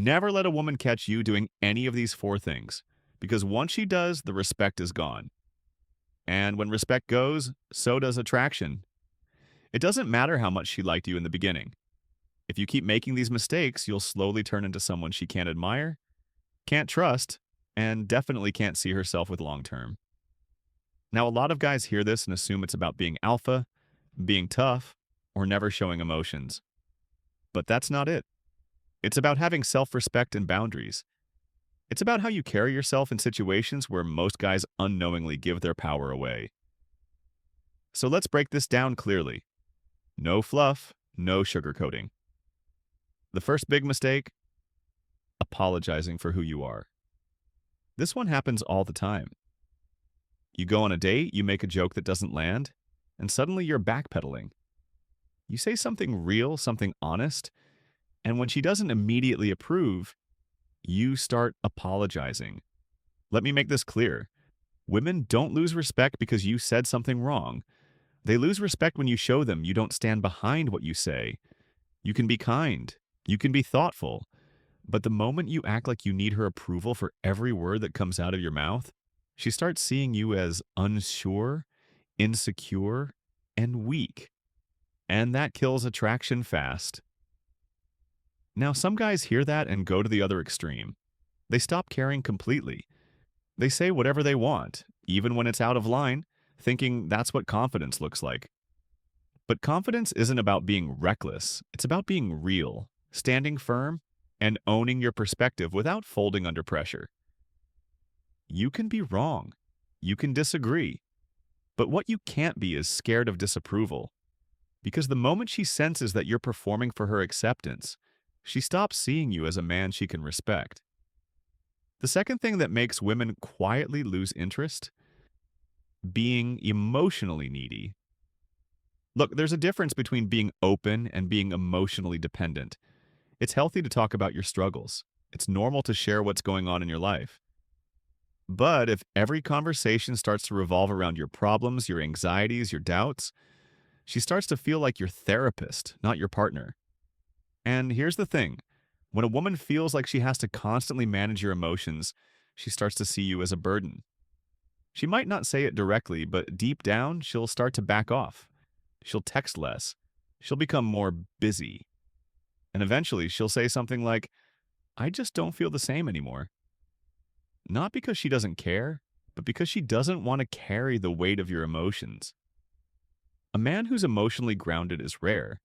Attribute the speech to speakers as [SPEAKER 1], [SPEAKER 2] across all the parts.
[SPEAKER 1] Never let a woman catch you doing any of these four things, because once she does, the respect is gone. And when respect goes, so does attraction. It doesn't matter how much she liked you in the beginning. If you keep making these mistakes, you'll slowly turn into someone she can't admire, can't trust, and definitely can't see herself with long term. Now, a lot of guys hear this and assume it's about being alpha, being tough, or never showing emotions. But that's not it. It's about having self respect and boundaries. It's about how you carry yourself in situations where most guys unknowingly give their power away. So let's break this down clearly. No fluff, no sugarcoating. The first big mistake: apologizing for who you are. This one happens all the time. You go on a date, you make a joke that doesn't land, and suddenly you're backpedaling. You say something real, something honest, and when she doesn't immediately approve, you start apologizing. Let me make this clear. Women don't lose respect because you said something wrong. They lose respect when you show them you don't stand behind what you say. You can be kind, you can be thoughtful, but the moment you act like you need her approval for every word that comes out of your mouth, she starts seeing you as unsure, insecure, and weak. And that kills attraction fast. Now, some guys hear that and go to the other extreme. They stop caring completely. They say whatever they want, even when it's out of line, thinking that's what confidence looks like. But confidence isn't about being reckless, it's about being real, standing firm, and owning your perspective without folding under pressure. You can be wrong. You can disagree. But what you can't be is scared of disapproval. Because the moment she senses that you're performing for her acceptance, she stops seeing you as a man she can respect. The second thing that makes women quietly lose interest: being emotionally needy. Look, there's a difference between being open and being emotionally dependent. It's healthy to talk about your struggles. It's normal to share what's going on in your life. But if every conversation starts to revolve around your problems, your anxieties, your doubts, she starts to feel like your therapist, not your partner. And here's the thing: when a woman feels like she has to constantly manage your emotions, she starts to see you as a burden. She might not say it directly, but deep down, she'll start to back off. She'll text less. She'll become more busy. And eventually, she'll say something like, "I just don't feel the same anymore." Not because she doesn't care, but because she doesn't want to carry the weight of your emotions. A man who's emotionally grounded is rare.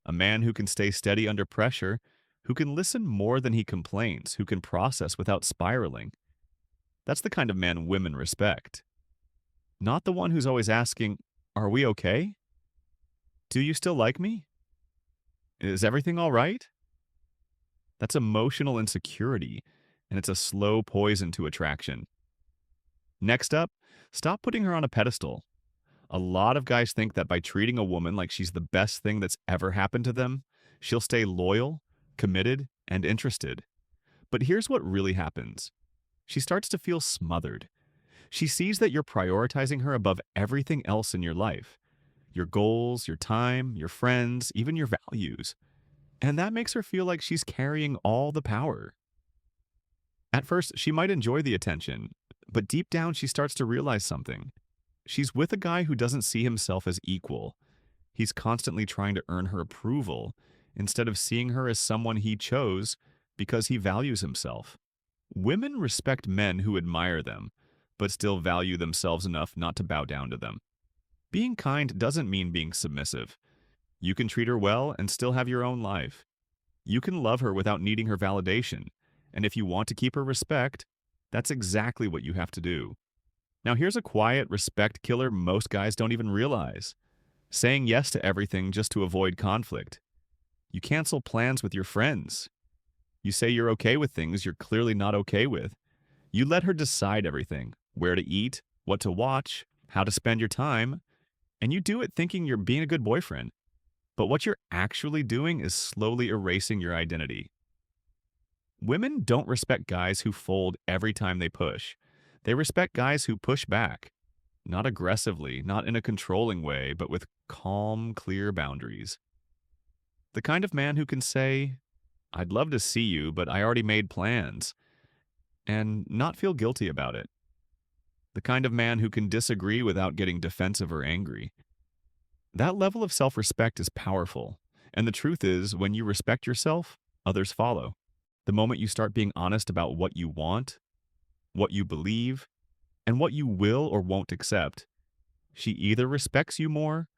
[SPEAKER 1] A man who can stay steady under pressure, who can listen more than he complains, who can process without spiraling. That's the kind of man women respect. Not the one who's always asking, "Are we okay? Do you still like me? Is everything all right?" That's emotional insecurity, and it's a slow poison to attraction. Next up, stop putting her on a pedestal. A lot of guys think that by treating a woman like she's the best thing that's ever happened to them, she'll stay loyal, committed, and interested. But here's what really happens: she starts to feel smothered. She sees that you're prioritizing her above everything else in your life: your goals, your time, your friends, even your values. And that makes her feel like she's carrying all the power. At first, she might enjoy the attention, but deep down, she starts to realize something. She's with a guy who doesn't see himself as equal. He's constantly trying to earn her approval instead of seeing her as someone he chose because he values himself. Women respect men who admire them, but still value themselves enough not to bow down to them. Being kind doesn't mean being submissive. You can treat her well and still have your own life. You can love her without needing her validation, and if you want to keep her respect, that's exactly what you have to do. Now, here's a quiet respect killer most guys don't even realize: saying yes to everything just to avoid conflict. You cancel plans with your friends. You say you're okay with things you're clearly not okay with. You let her decide everything: where to eat, what to watch, how to spend your time, and you do it thinking you're being a good boyfriend. But what you're actually doing is slowly erasing your identity. Women don't respect guys who fold every time they push. They respect guys who push back. Not aggressively, not in a controlling way, but with calm, clear boundaries. The kind of man who can say, I'd love to see you, but I already made plans, and not feel guilty about it. The kind of man who can disagree without getting defensive or angry. That level of self respect is powerful. And the truth is, when you respect yourself, others follow. The moment you start being honest about what you want, what you believe, and what you will or won't accept, she either respects you more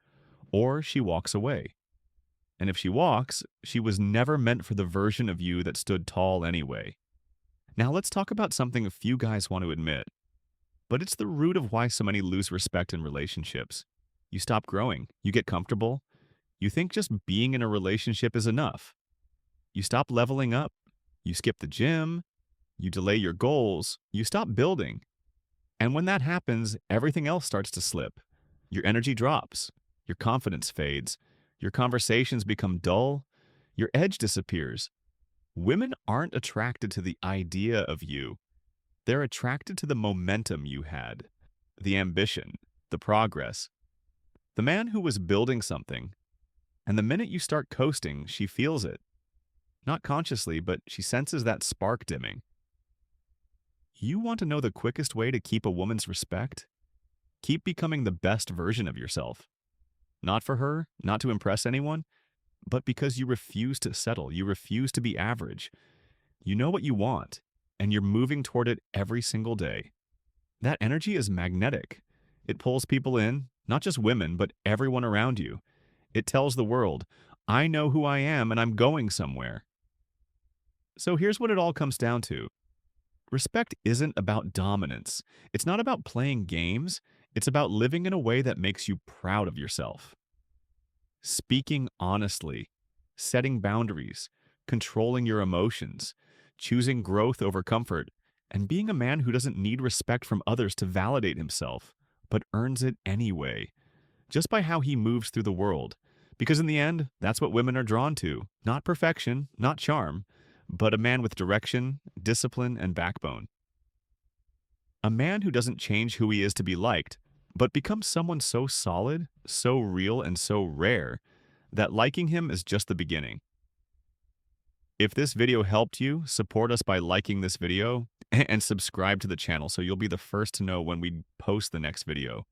[SPEAKER 1] or she walks away. And if she walks, she was never meant for the version of you that stood tall anyway. Now let's talk about something a few guys want to admit, but it's the root of why so many lose respect in relationships. You stop growing, you get comfortable, you think just being in a relationship is enough. You stop leveling up, you skip the gym, you delay your goals, you stop building. And when that happens, everything else starts to slip. Your energy drops, your confidence fades, your conversations become dull, your edge disappears. Women aren't attracted to the idea of you. They're attracted to the momentum you had, the ambition, the progress. The man who was building something, and the minute you start coasting, she feels it. Not consciously, but she senses that spark dimming. You want to know the quickest way to keep a woman's respect? Keep becoming the best version of yourself. Not for her, not to impress anyone, but because you refuse to settle, you refuse to be average. You know what you want, and you're moving toward it every single day. That energy is magnetic. It pulls people in, not just women, but everyone around you. It tells the world, I know who I am and I'm going somewhere. So here's what it all comes down to. Respect isn't about dominance. It's not about playing games. It's about living in a way that makes you proud of yourself. Speaking honestly, setting boundaries, controlling your emotions, choosing growth over comfort, and being a man who doesn't need respect from others to validate himself, but earns it anyway, just by how he moves through the world. Because in the end, that's what women are drawn to. Not perfection, not charm, but a man with direction, discipline, and backbone. A man who doesn't change who he is to be liked, but becomes someone so solid, so real, and so rare that liking him is just the beginning. If this video helped you, support us by liking this video and subscribe to the channel so you'll be the first to know when we post the next video.